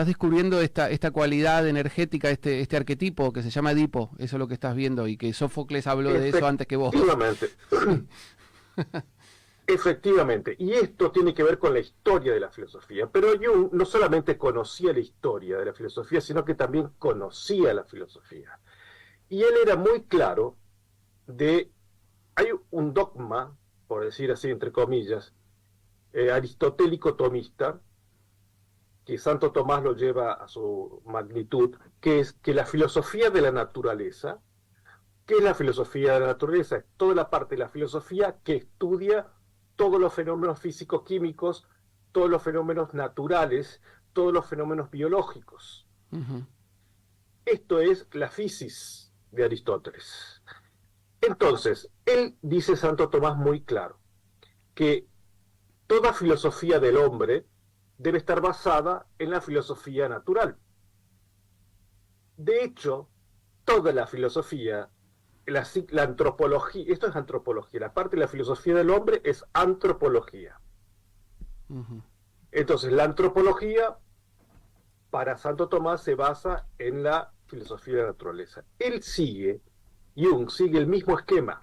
descubriendo esta cualidad energética, este arquetipo que se llama Edipo, eso es lo que estás viendo, y que Sófocles habló de eso antes que vos. Efectivamente. Efectivamente, y esto tiene que ver con la historia de la filosofía, pero Jung no solamente conocía la historia de la filosofía, sino que también conocía la filosofía. Y él era muy claro hay un dogma, por decir así, entre comillas, aristotélico tomista, que Santo Tomás lo lleva a su magnitud, que es que la filosofía de la naturaleza, ¿qué es la filosofía de la naturaleza? Es toda la parte de la filosofía que estudia todos los fenómenos físico-químicos, todos los fenómenos naturales, todos los fenómenos biológicos. Uh-huh. Esto es la physis de Aristóteles. Entonces, él dice Santo Tomás muy claro, que toda filosofía del hombre debe estar basada en la filosofía natural. De hecho, toda la filosofía, la antropología, esto es antropología, la parte de la filosofía del hombre es antropología. Entonces, la antropología para Santo Tomás se basa en la filosofía de la naturaleza. Jung sigue el mismo esquema.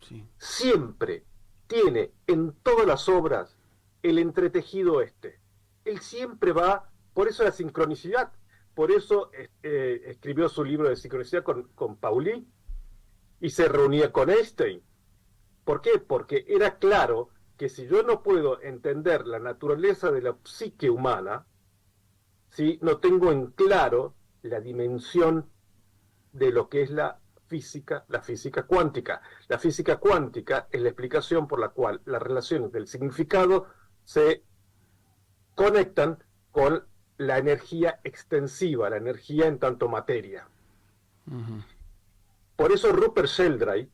Sí. Siempre tiene en todas las obras el entretejido este. Él siempre va, por eso la sincronicidad, por eso escribió su libro de sincronicidad con Pauli y se reunía con Einstein. ¿Por qué? Porque era claro que si yo no puedo entender la naturaleza de la psique humana, si no tengo en claro la dimensión de lo que es la física cuántica. La física cuántica es la explicación por la cual las relaciones del significado se conectan con la energía extensiva, la energía en tanto materia. Por eso Rupert Sheldrake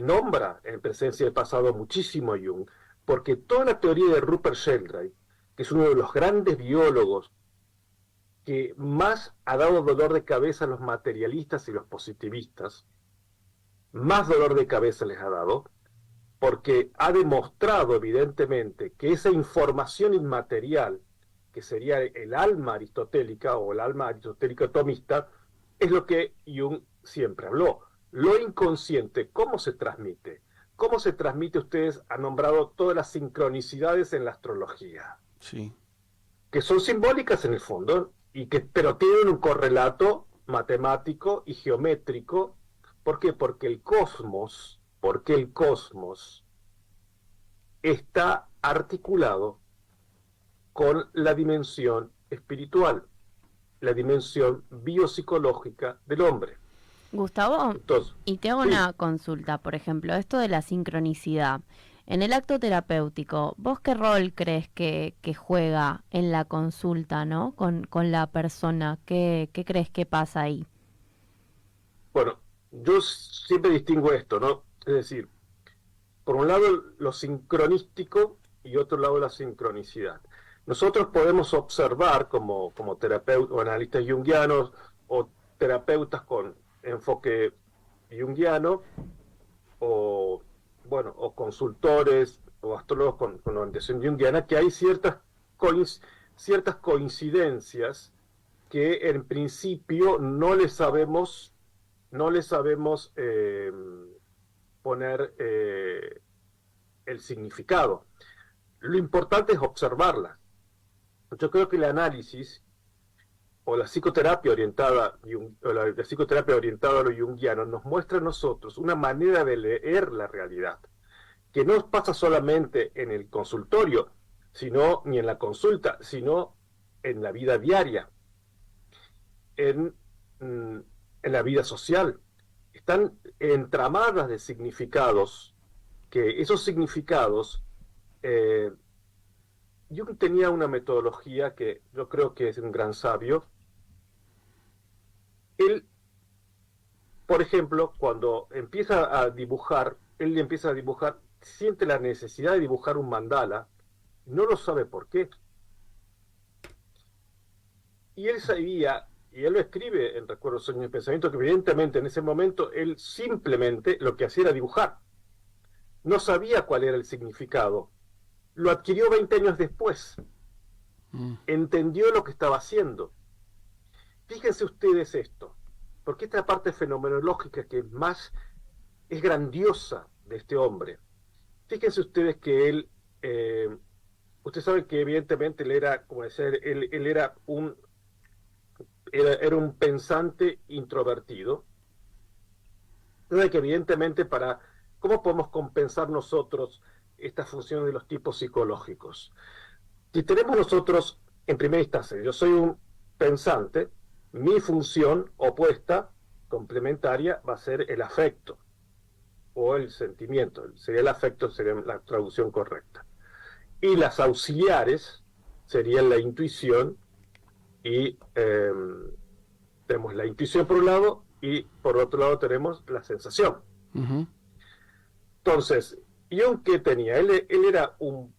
nombra en presencia del pasado muchísimo a Jung, porque toda la teoría de Rupert Sheldrake, que es uno de los grandes biólogos que más ha dado dolor de cabeza a los materialistas y los positivistas, más dolor de cabeza les ha dado, porque ha demostrado evidentemente que esa información inmaterial, que sería el alma aristotélica o el alma aristotélica atomista, es lo que Jung siempre habló. Lo inconsciente, ¿cómo se transmite? ¿Cómo se transmite? Ustedes han nombrado todas las sincronicidades en la astrología. Sí. Que son simbólicas en el fondo, pero tienen un correlato matemático y geométrico. ¿Por qué? Porque el cosmos está articulado con la dimensión espiritual, la dimensión biopsicológica del hombre. Gustavo, Entonces, y te hago una consulta, por ejemplo, esto de la sincronicidad. En el acto terapéutico, ¿vos qué rol crees que juega en la consulta, ¿no? Con la persona, ¿qué crees que pasa ahí? Bueno, yo siempre distingo esto, ¿no? Es decir, por un lado lo sincronístico y otro lado la sincronicidad. Nosotros podemos observar como terapeutas o analistas junguianos o terapeutas con enfoque junguiano o consultores o astrólogos con orientación junguiana, que hay ciertas coincidencias que en principio no le sabemos poner el significado. Lo importante es observarlas. Yo creo que el análisis o la psicoterapia orientada la psicoterapia orientada a lo junguiano nos muestra a nosotros una manera de leer la realidad, que no pasa solamente en el consultorio, ni en la consulta, sino en la vida diaria, en la vida social. Están entramadas de significados, que esos significados, Jung tenía una metodología que yo creo que es un gran sabio. Él, por ejemplo, cuando empieza a dibujar, siente la necesidad de dibujar un mandala, no lo sabe por qué. Y él sabía, y él lo escribe en Recuerdos, Sueños y Pensamientos, que evidentemente en ese momento él simplemente lo que hacía era dibujar. No sabía cuál era el significado. Lo adquirió 20 años después. Entendió lo que estaba haciendo. Fíjense ustedes esto, porque esta parte fenomenológica que es grandiosa de este hombre. Fíjense ustedes que él, ustedes saben que evidentemente él era, como decir, él era un pensante introvertido. Entonces que evidentemente ¿cómo podemos compensar nosotros estas funciones de los tipos psicológicos? Si tenemos nosotros, en primera instancia, yo soy un pensante, mi función opuesta, complementaria, va a ser el afecto o el sentimiento. Sería el afecto, sería la traducción correcta. Y las auxiliares serían la intuición y tenemos la intuición por un lado y por otro lado tenemos la sensación. Entonces, Jung, ¿qué tenía? Él era un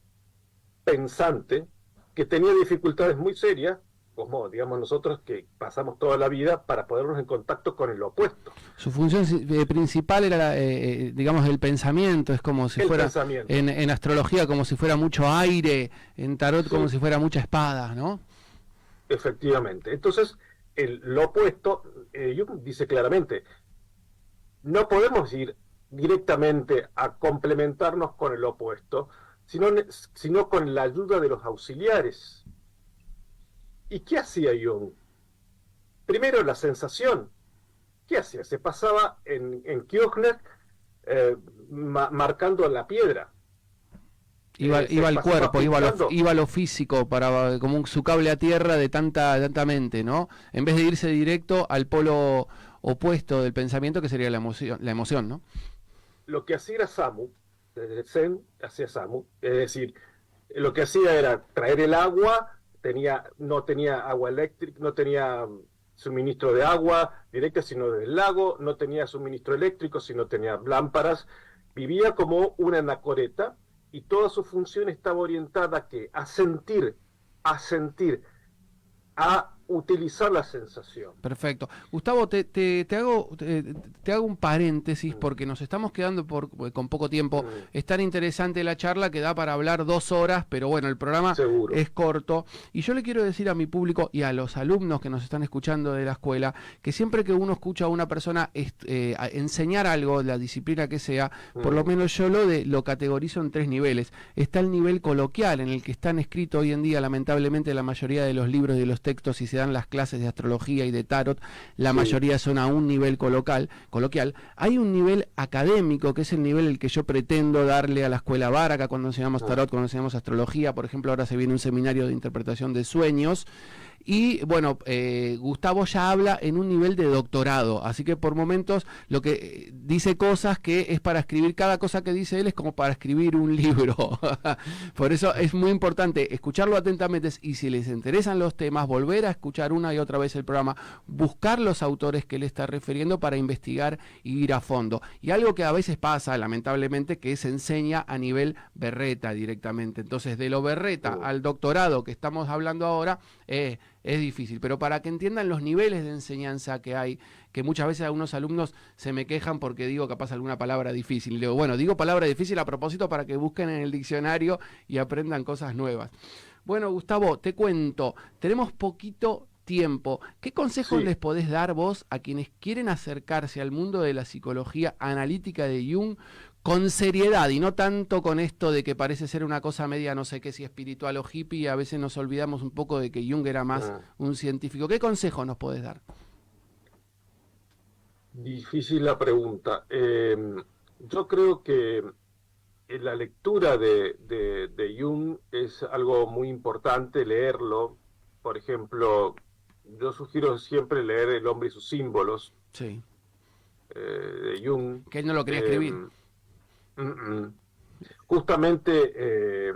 pensante que tenía dificultades muy serias como, digamos, nosotros que pasamos toda la vida para ponernos en contacto con el opuesto. Su función principal era, digamos, el pensamiento, es como si El fuera, pensamiento. en astrología, como si fuera mucho aire, en tarot, como Sí, si fuera mucha espada, ¿no? efectivamente. Entonces, lo opuesto, Jung dice claramente, no podemos ir directamente a complementarnos con el opuesto, sino con la ayuda de los auxiliares. ¿Y qué hacía Jung? Primero, la sensación. ¿Qué hacía? Se pasaba en Kirchner marcando la piedra. Iba Se al pasaba cuerpo, pintando. iba a lo físico, para como su cable a tierra de tanta mente, ¿no? En vez de irse directo al polo opuesto del pensamiento, que sería la emoción, ¿no? Lo que hacía era Samu, desde el Zen hacía Samu, es decir, lo que hacía era traer el agua, no tenía agua eléctrica, no tenía suministro de agua directa, sino del lago, no tenía suministro eléctrico, sino tenía lámparas, vivía como una anacoreta y toda su función estaba orientada a ¿qué? A sentir, a utilizar la sensación. Perfecto. Gustavo, te hago un paréntesis Mm, porque nos estamos quedando con poco tiempo. mm, Es tan interesante la charla que da para hablar 2 horas, pero bueno, el programa seguro. es corto. Y yo le quiero decir a mi público y a los alumnos que nos están escuchando de la escuela que siempre que uno escucha a una persona enseñar algo, la disciplina que sea, por lo Mm, menos yo lo categorizo en 3 niveles. Está el nivel coloquial, en el que están escritos hoy en día, lamentablemente, la mayoría de los libros y de los textos, y se dan las clases de astrología y de tarot, la sí. mayoría son a un nivel coloquial. Hay un nivel académico, que es el nivel el que yo pretendo darle a la escuela Baraka cuando enseñamos Mm, tarot, cuando enseñamos astrología. Por ejemplo, ahora se viene un seminario de interpretación de sueños. Y bueno, Gustavo ya habla en un nivel de doctorado, así que por momentos lo que dice cosas que es para escribir, cada cosa que dice él es como para escribir un libro. Por eso es muy importante escucharlo atentamente, y si les interesan los temas, volver a escuchar una y otra vez el programa, buscar los autores que él está refiriendo para investigar y ir a fondo. Y algo que a veces pasa, lamentablemente, que se enseña a nivel berreta directamente. Entonces, de lo berreta mm. al doctorado que estamos hablando ahora, es difícil, pero para que entiendan los niveles de enseñanza que hay, que muchas veces algunos alumnos se me quejan porque digo capaz alguna palabra difícil. Y digo, bueno, digo palabra difícil a propósito para que busquen en el diccionario y aprendan cosas nuevas. Bueno, Gustavo, te cuento, tenemos poquito tiempo. ¿Qué consejos Sí, les podés dar vos a quienes quieren acercarse al mundo de la psicología analítica de Jung con seriedad y no tanto con esto de que parece ser una cosa media, no sé qué, si espiritual o hippie, y a veces nos olvidamos un poco de que Jung era más mm. un científico? ¿Qué consejos nos podés dar? Difícil la pregunta. Yo creo que la lectura de Jung es algo muy importante, leerlo. Por ejemplo, yo sugiero siempre leer El hombre y sus símbolos Sí, de Jung. que él no lo quería Eh, escribir. mm, mm. Justamente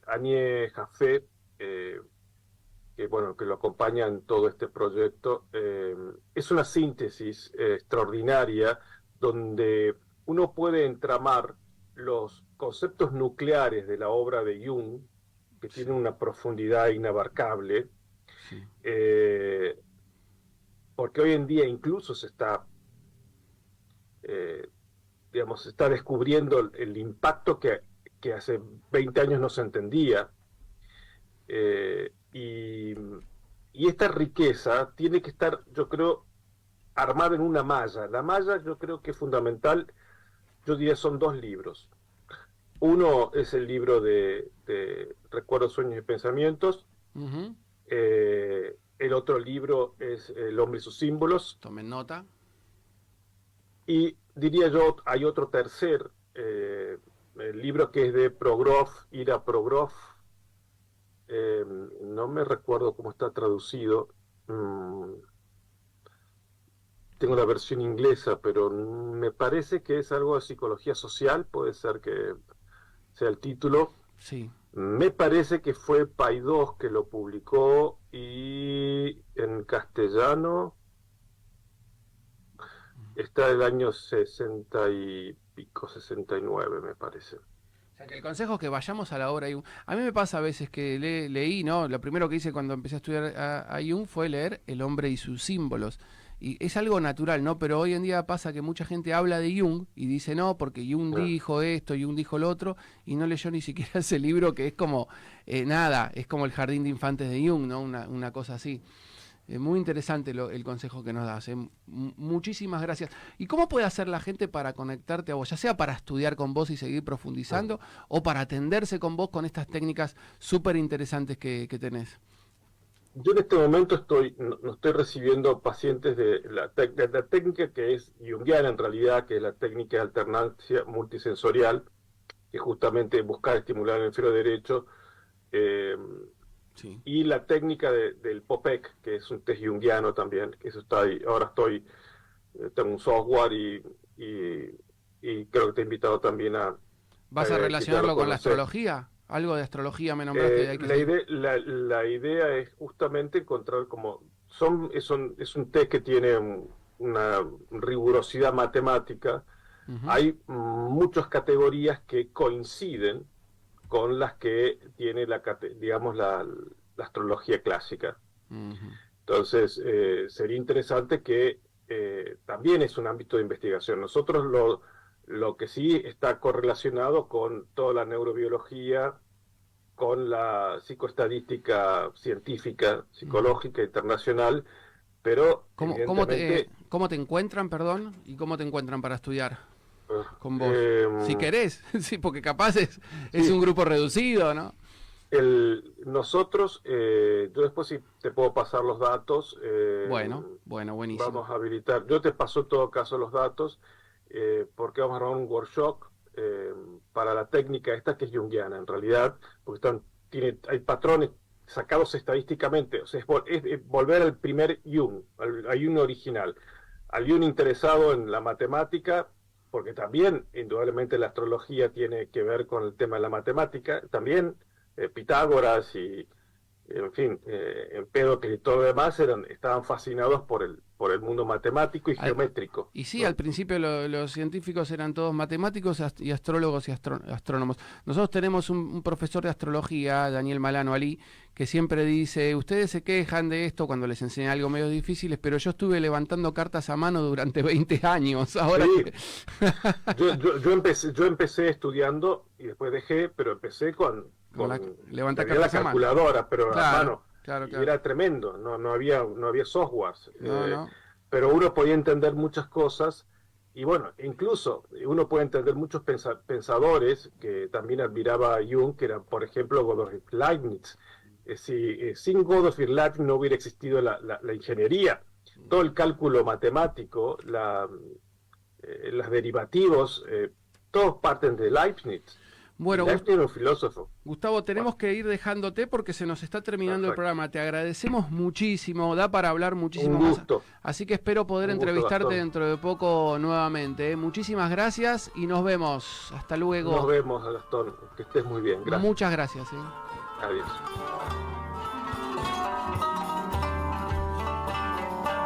Anie Jaffe, que bueno, que lo acompaña en todo este proyecto, es una síntesis extraordinaria donde uno puede entramar los conceptos nucleares de la obra de Jung, que tienen Sí, una profundidad inabarcable, sí, eh, porque hoy en día incluso eh, digamos, se está descubriendo el impacto que hace 20 años no se entendía. Y esta riqueza tiene que estar, yo creo, armada en una malla. La malla yo creo que es fundamental, yo diría son 2 libros. Uno es el libro de Recuerdos, Sueños y Pensamientos. ujú. El otro libro es El hombre y sus símbolos. Tomen nota. Y diría yo, hay otro tercer el libro que es de Progrof, Ira Progrof. No me recuerdo cómo está traducido. Mm, Tengo la versión inglesa, pero me parece que es algo de psicología social, puede ser que sea el título. Sí, Me parece que fue Paidós que lo publicó y en castellano está del año 60 y pico, 69 me parece. sea, que el consejo es que vayamos a la obra Jung. A mí me pasa a veces que leí, ¿no? Lo primero que hice cuando empecé a estudiar a Jung fue leer El hombre y sus símbolos. Y es algo natural, ¿no? Pero hoy en día pasa que mucha gente habla de Jung y dice no, porque Jung dijo esto, Jung dijo lo otro, y no leyó ni siquiera ese libro que es como nada, es como el jardín de infantes de Jung, ¿no? Una cosa así. Muy interesante el consejo que nos das. Muchísimas gracias. ¿Y cómo puede hacer la gente para conectarte a vos? Ya sea para estudiar con vos y seguir profundizando, o para atenderse con vos con estas técnicas súper interesantes que tenés. Yo en este momento no estoy recibiendo pacientes de la técnica que es junguiana en realidad, que es la técnica de alternancia multisensorial, que justamente busca estimular el hemisferio derecho, Sí. y la técnica del POPEC, que es un test junguiano también, que eso está ahí. Ahora tengo un software y creo que te he invitado también ¿Vas a relacionarlo con la astrología? ¿Algo de astrología me nombraste? Hay que la idea es justamente encontrar como... es un test que tiene una rigurosidad matemática. Hay muchas categorías que coinciden con las que tiene digamos la astrología clásica. Entonces, sería interesante que también es un ámbito de investigación. Nosotros lo que sí está correlacionado con toda la neurobiología, con la psicoestadística científica, psicológica, internacional, pero ¿Cómo te encuentran, perdón? ¿Y cómo te encuentran para estudiar con vos? Si querés, sí, porque capaz es un grupo reducido, ¿no? Nosotros, yo después sí te puedo pasar los datos. Bueno, buenísimo. Vamos a habilitar, yo te paso en todo caso los datos, porque vamos a armar un workshop para la técnica esta que es junguiana en realidad, porque hay patrones sacados estadísticamente, o sea, es volver al primer Jung, al Jung original, al Jung interesado en la matemática, porque también indudablemente la astrología tiene que ver con el tema de la matemática, también Pitágoras y en fin, Empédocles y todo lo demás estaban fascinados por el mundo matemático y geométrico. Y sí, ¿no? Al principio los científicos eran todos matemáticos y astrólogos y astrónomos. Nosotros tenemos un profesor de astrología, Daniel Malano Ali, que siempre dice, ustedes se quejan de esto cuando les enseña algo medio difíciles, pero yo estuve levantando cartas a mano durante 20 años. Ahora sí. que... yo empecé estudiando y después dejé, pero empecé con levantar la calculadora, pero claro, a mano. Claro. Y era tremendo, no había softwares. No. Pero uno podía entender muchas cosas, y bueno, incluso uno puede entender muchos pensadores que también admiraba a Jung, que eran, por ejemplo, Gottfried Leibniz. Sin Gottfried Leibniz no hubiera existido la ingeniería. Todo el cálculo matemático, los derivativos, todos parten de Leibniz. Bueno, Leibniz era un filósofo. Gustavo, tenemos que ir dejándote porque se nos está terminando el programa. Te agradecemos muchísimo, da para hablar muchísimo más. Así que espero poder entrevistarte dentro de poco nuevamente. Muchísimas gracias y nos vemos. Hasta luego. Nos vemos, Gastón. Que estés muy bien. Gracias. Muchas gracias. Adiós.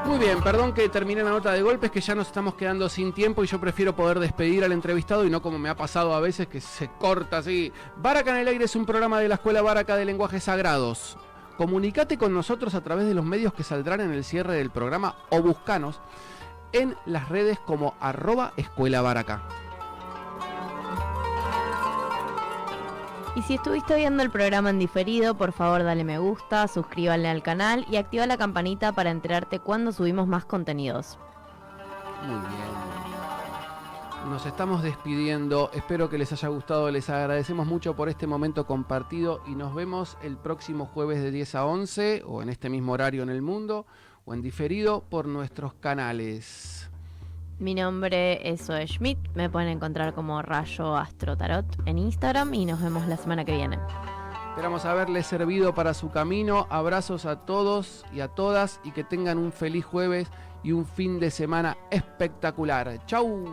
Muy bien, perdón que terminé la nota de golpes, que ya nos estamos quedando sin tiempo y yo prefiero poder despedir al entrevistado y no como me ha pasado a veces que se corta así. Baraca en el Aire es un programa de la Escuela Baraca de Lenguajes Sagrados. Comunicate con nosotros a través de los medios que saldrán en el cierre del programa o buscanos en las redes como @Escuela Baraca. Y si estuviste viendo el programa en diferido, por favor dale me gusta, suscríbanle al canal y activa la campanita para enterarte cuando subimos más contenidos. Muy bien. Nos estamos despidiendo. Espero que les haya gustado. Les agradecemos mucho por este momento compartido y nos vemos el próximo jueves de 10 a 11 o en este mismo horario en el mundo o en diferido por nuestros canales. Mi nombre es Zoe Schmidt, me pueden encontrar como Rayo Astro Tarot en Instagram y nos vemos la semana que viene. Esperamos haberles servido para su camino. Abrazos a todos y a todas y que tengan un feliz jueves y un fin de semana espectacular. ¡Chau!